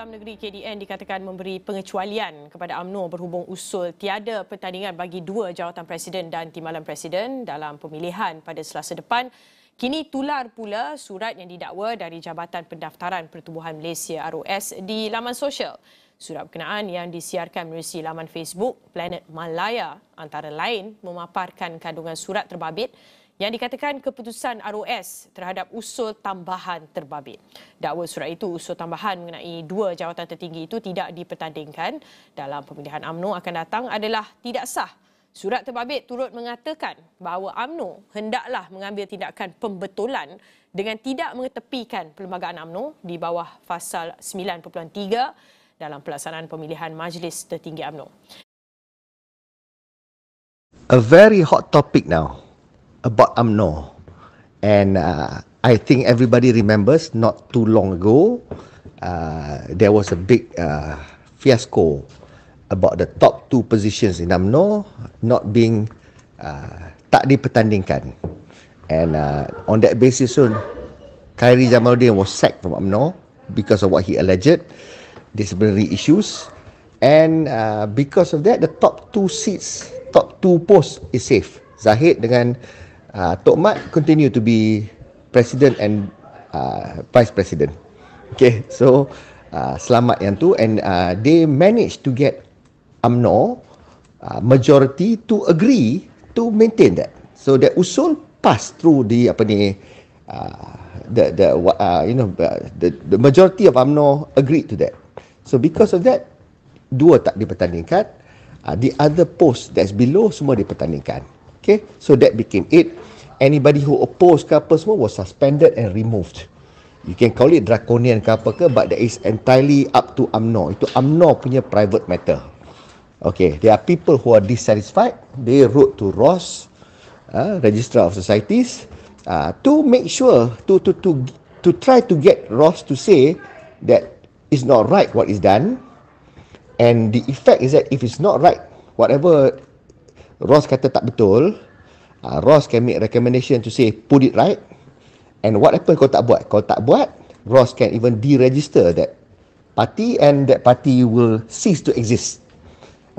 Dalam Negeri KDN dikatakan memberi pengecualian kepada UMNO berhubung usul tiada pertandingan bagi dua jawatan Presiden dan Timbalan Presiden dalam pemilihan pada Selasa depan. Kini tular pula surat yang didakwa dari Jabatan Pendaftaran Pertubuhan Malaysia ROS di laman sosial. Surat berkenaan yang disiarkan menerusi laman Facebook Planet Malaya antara lain memaparkan kandungan surat terbabit yang dikatakan keputusan ROS terhadap usul tambahan terbabit. Dakwa surat itu, usul tambahan mengenai dua jawatan tertinggi itu tidak dipertandingkan dalam pemilihan UMNO akan datang adalah tidak sah. Surat terbabit turut mengatakan bahawa UMNO hendaklah mengambil tindakan pembetulan dengan tidak mengetepikan perlembagaan UMNO di bawah fasal 9.3 dalam pelaksanaan pemilihan Majlis Tertinggi UMNO. A very hot topic now about UMNO, and I think everybody remembers not too long ago there was a big fiasco about the top two positions in UMNO not being tak dipertandingkan, and on that basis soon Khairi Jamaluddin was sacked from UMNO because of what he alleged disciplinary issues, and because of that the top two posts is safe. Zahid dengan Tok Mat continue to be President and Vice President. Okay, so selamat yang tu, and they managed to get UMNO majority to agree to maintain that. So that usul passed through the the majority of UMNO agreed to that. So because of that, dua tak dipertandingkan, the other post that's below semua dipertandingkan. Okay, so that became it. Anybody who opposed ke apa semua was suspended and removed. You can call it draconian ke apa ke, but that is entirely up to UMNO. Itu UMNO punya private matter. Okay, there are people who are dissatisfied. They wrote to Ross, Registrar of Societies, to make sure to try to get Ross to say that it's not right what is done, and the effect is that if it's not right, whatever Ross kata tak betul, Ross can make recommendation to say put it right, and what happen kalau tak buat? Kalau tak buat, Ross can even deregister that party and that party will cease to exist.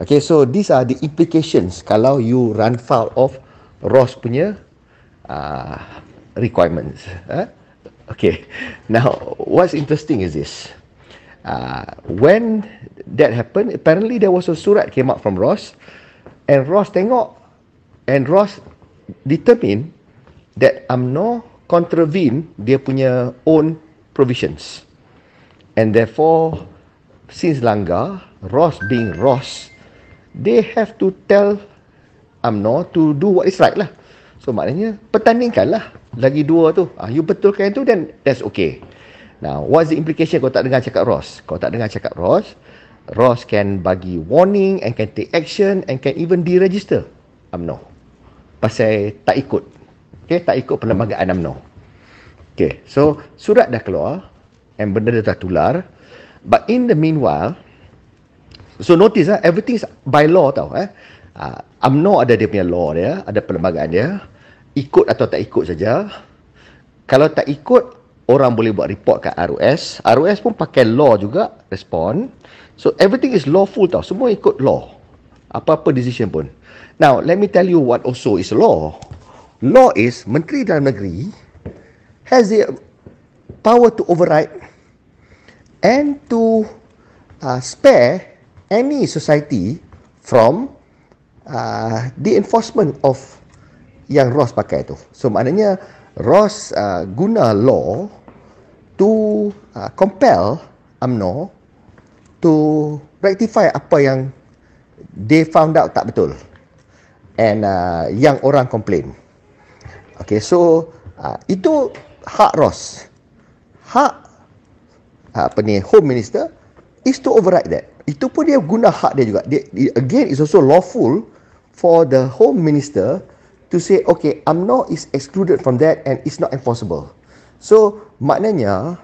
Okay, so these are the implications kalau you run foul of Ross punya requirements. Okay, now what's interesting is this. When that happened, apparently there was a surat came out from Ross, and Ross tengok, and Ross determine that UMNO contravene dia punya own provisions, and therefore since langgar, Ross being Ross, they have to tell UMNO to do what is right lah. So maknanya pertandingkan lah lagi dua tu, you betulkan tu, then that's okay. Now what's the implication kalau tak dengar cakap Ross? Kalau tak dengar cakap Ross, Ross can bagi warning and can take action and can even deregister UMNO pasal tak ikut. Okay, tak ikut perlembagaan UMNO. Okay, so surat dah keluar and benda dah tular, but in the meanwhile, so notice everything is by law tau. UMNO ada dia punya law dia, ada perlembagaan dia, ikut atau tak ikut saja. Kalau tak ikut, orang boleh buat report kat ROS. ROS pun pakai law juga respond. So everything is lawful tau. Semua ikut law. Apa-apa decision pun. Now, let me tell you what also is law. Law is Menteri Dalam Negeri has the power to override and to spare any society from the enforcement of yang Ross pakai tu. So maknanya Ross guna law to compel UMNO to rectify apa yang they found out tak betul, and yang orang complain. Okay, so itu hak Ross. Hak Home Minister is to override that. Itu pun dia guna hak dia juga. Again, it's also lawful for the Home Minister to say, okay, UMNO is excluded from that and it's not enforceable. So, maknanya,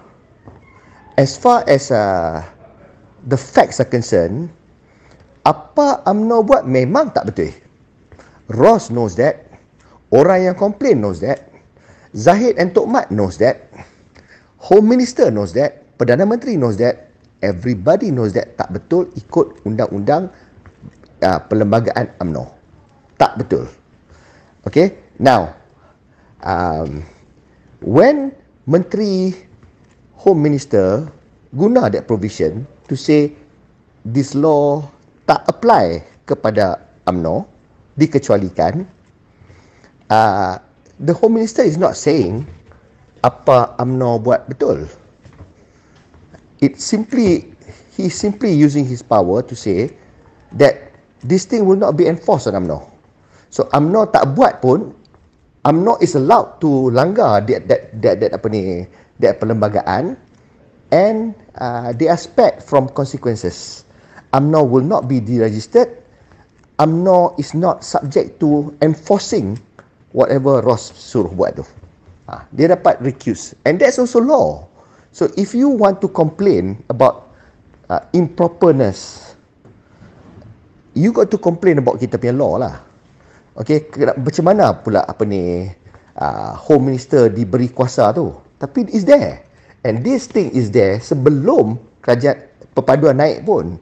as far as the facts are concerned, apa UMNO buat memang tak betul. Ross knows that. Orang yang complain knows that. Zahid and Tok Mat knows that. Home Minister knows that. Perdana Menteri knows that. Everybody knows that tak betul ikut undang-undang perlembagaan UMNO. Tak betul. Okay, now when Menteri Home Minister guna that provision to say this law tak apply kepada UMNO, dikecualikan, the Home Minister is not saying apa UMNO buat betul. He's simply using his power to say that this thing will not be enforced on UMNO. So UMNO tak buat pun, UMNO is allowed to langgar that perlembagaan, and they are spared from consequences. UMNO will not be deregistered. UMNO is not subject to enforcing whatever Ross suruh buat tu. Dia dapat recuse, and that's also law. So if you want to complain about improperness, you got to complain about kita punya law lah. Okay, macam mana pula Home Minister diberi kuasa tu? Tapi it's there, and this thing is there sebelum kerajaan perpaduan naik pun.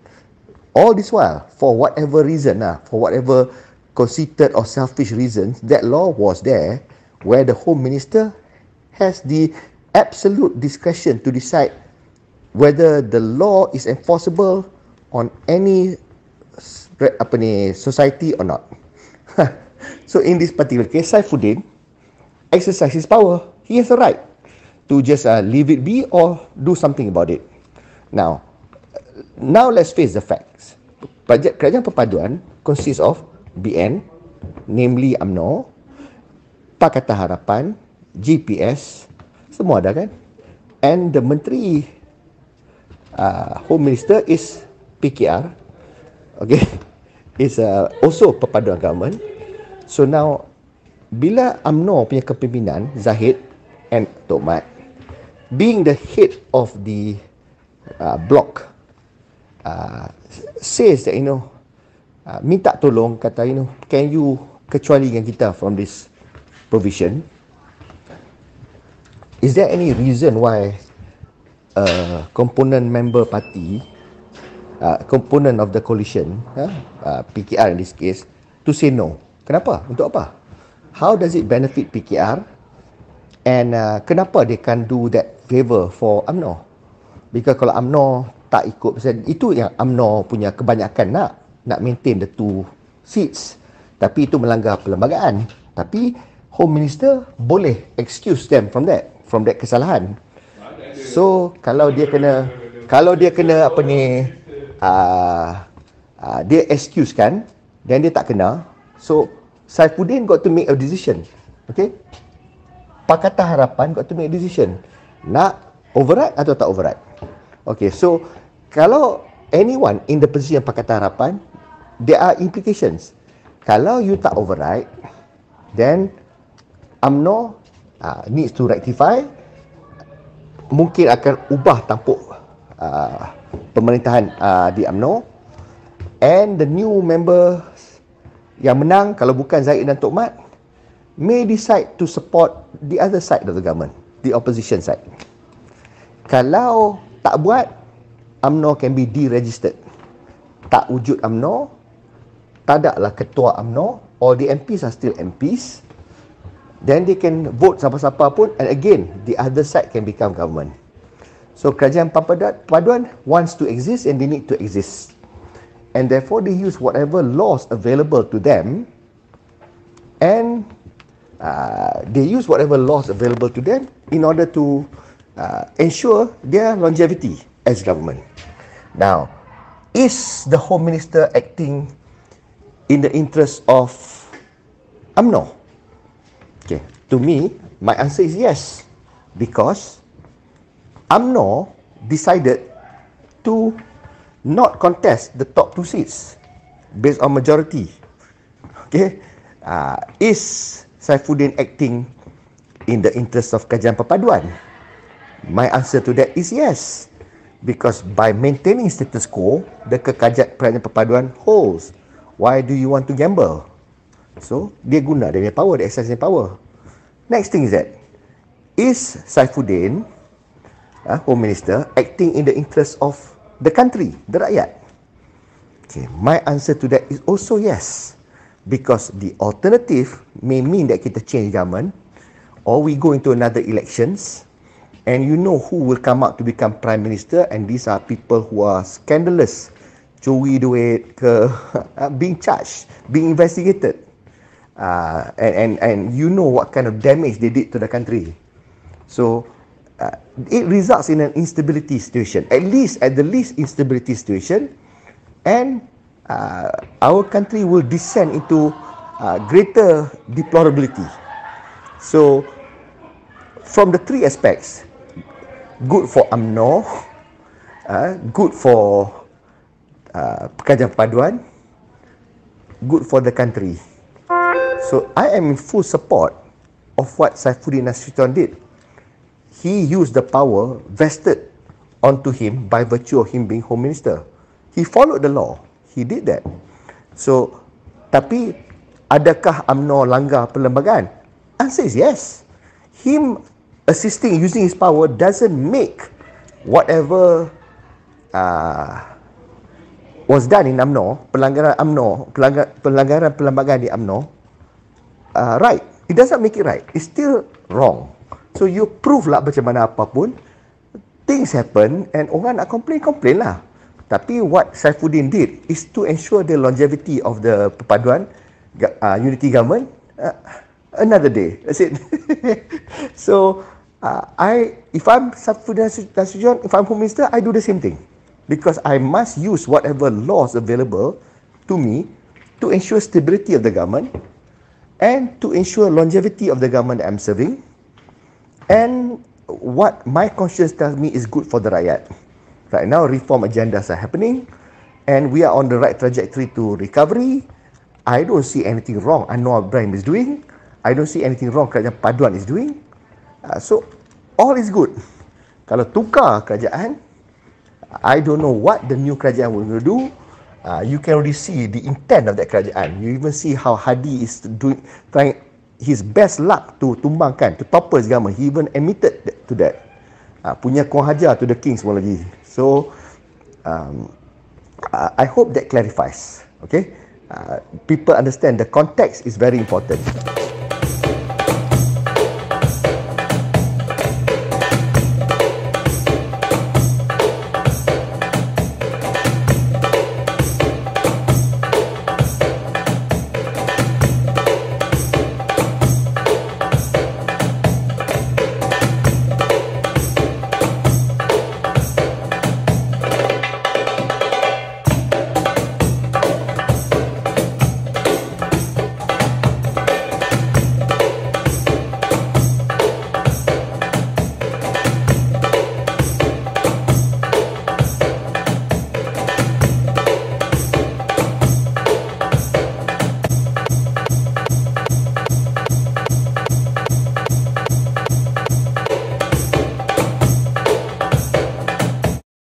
All this while, for whatever reason for whatever conceited or selfish reasons, that law was there, where the Home Minister has the absolute discretion to decide whether the law is enforceable on any society or not. So in this particular case, Saifuddin exercise his power. He has a right to just leave it be or do something about it. Now let's face the facts. Kerajaan perpaduan consists of BN, namely UMNO, Pakatan Harapan, GPS, semua ada kan? And the Menteri Home Minister is PKR, okay, is also perpaduan government. So now, bila UMNO punya kepimpinan, Zahid and Tok Mat, being the head of the block, says that, minta tolong, kata, can you kecualikan kita from this provision? Is there any reason why a component member party, component of the coalition, PKR in this case, to say no? Kenapa? Untuk apa? How does it benefit PKR? And kenapa they can do that favour for UMNO? Because kalau UMNO tak ikut, itu yang UMNO punya kebanyakan nak maintain the 2 seats. Tapi itu melanggar perlembagaan. Tapi Home Minister boleh excuse them from that kesalahan. So kalau dia kena dia excuse kan, then dia tak kena. So Saifuddin got to make a decision. Okay, Pakatan Harapan got to make a decision, nak override atau tak override. Okay, so kalau anyone in the position Pakatan Harapan, there are implications. Kalau you tak override, then UMNO needs to rectify, mungkin akan ubah tampuk pemerintahan di UMNO, and the new member yang menang, kalau bukan Zahid dan Tok Mat, may decide to support the other side of the government, the opposition side. Kalau tak buat, UMNO can be deregistered. Tak wujud UMNO, tak ada lah ketua UMNO, all the MPs are still MPs, then they can vote siapa-siapa pun, and again the other side can become government. So kerajaan perpaduan wants to exist, and they need to exist, and therefore they use whatever laws available to them, and in order to ensure their longevity as government. Now, is the Home Minister acting in the interest of UMNO? Okay, to me, my answer is yes, because UMNO decided to not contest the top 2 seats based on majority. Okay, is Saifuddin acting in the interest of kerajaan perpaduan? My answer to that is yes, because by maintaining status quo, the kerajaan perpaduan holds. Why do you want to gamble? So, dia guna dia punya power, dia exercise dia power. Next thing is that, is Saifuddin, Home Minister, acting in the interest of the country, the rakyat? Okay, my answer to that is also yes. Because the alternative may mean that kita change government, or we go into another elections, and you know who will come out to become Prime Minister, and these are people who are scandalous, curi duit ke, being charged, being investigated. And you know what kind of damage they did to the country. So, it results in an instability situation, at the least instability situation, and our country will descend into greater deplorability. So, from the three aspects, good for UMNO, good for pekerjaan paduan, good for the country. So, I am in full support of what Saifuddin Nasution did. He used the power vested onto him by virtue of him being Home Minister. He followed the law. He did that. So, tapi adakah UMNO langgar perlembagaan? Answer is yes. Him assisting using his power doesn't make whatever was done in UMNO, pelanggaran perlembagaan di UMNO, right. It doesn't make it right. It's still wrong. So you prove lah macam mana apapun, things happen and orang nak complain lah. Tapi what Saifuddin did is to ensure the longevity of the perpaduan unity government. Another day. That's it. So, if I'm Saifuddin Nasution, if I'm Home Minister, I do the same thing. Because I must use whatever laws available to me to ensure stability of the government and to ensure longevity of the government that I'm serving. And what my conscience tells me is good for the rakyat. Right now, reform agendas are happening and we are on the right trajectory to recovery. I don't see anything wrong Anwar Ibrahim is doing. I don't see anything wrong kerajaan paduan is doing. So, all is good. Kalau tukar kerajaan, I don't know what the new kerajaan will do. You can already see the intent of that kerajaan. You even see how Hadi is trying his best luck to tumbangkan, to topple his government. He even admitted to that. Punya Kuang Hajar to the king semua lagi. So, I hope that clarifies. Okay? People understand the context is very important.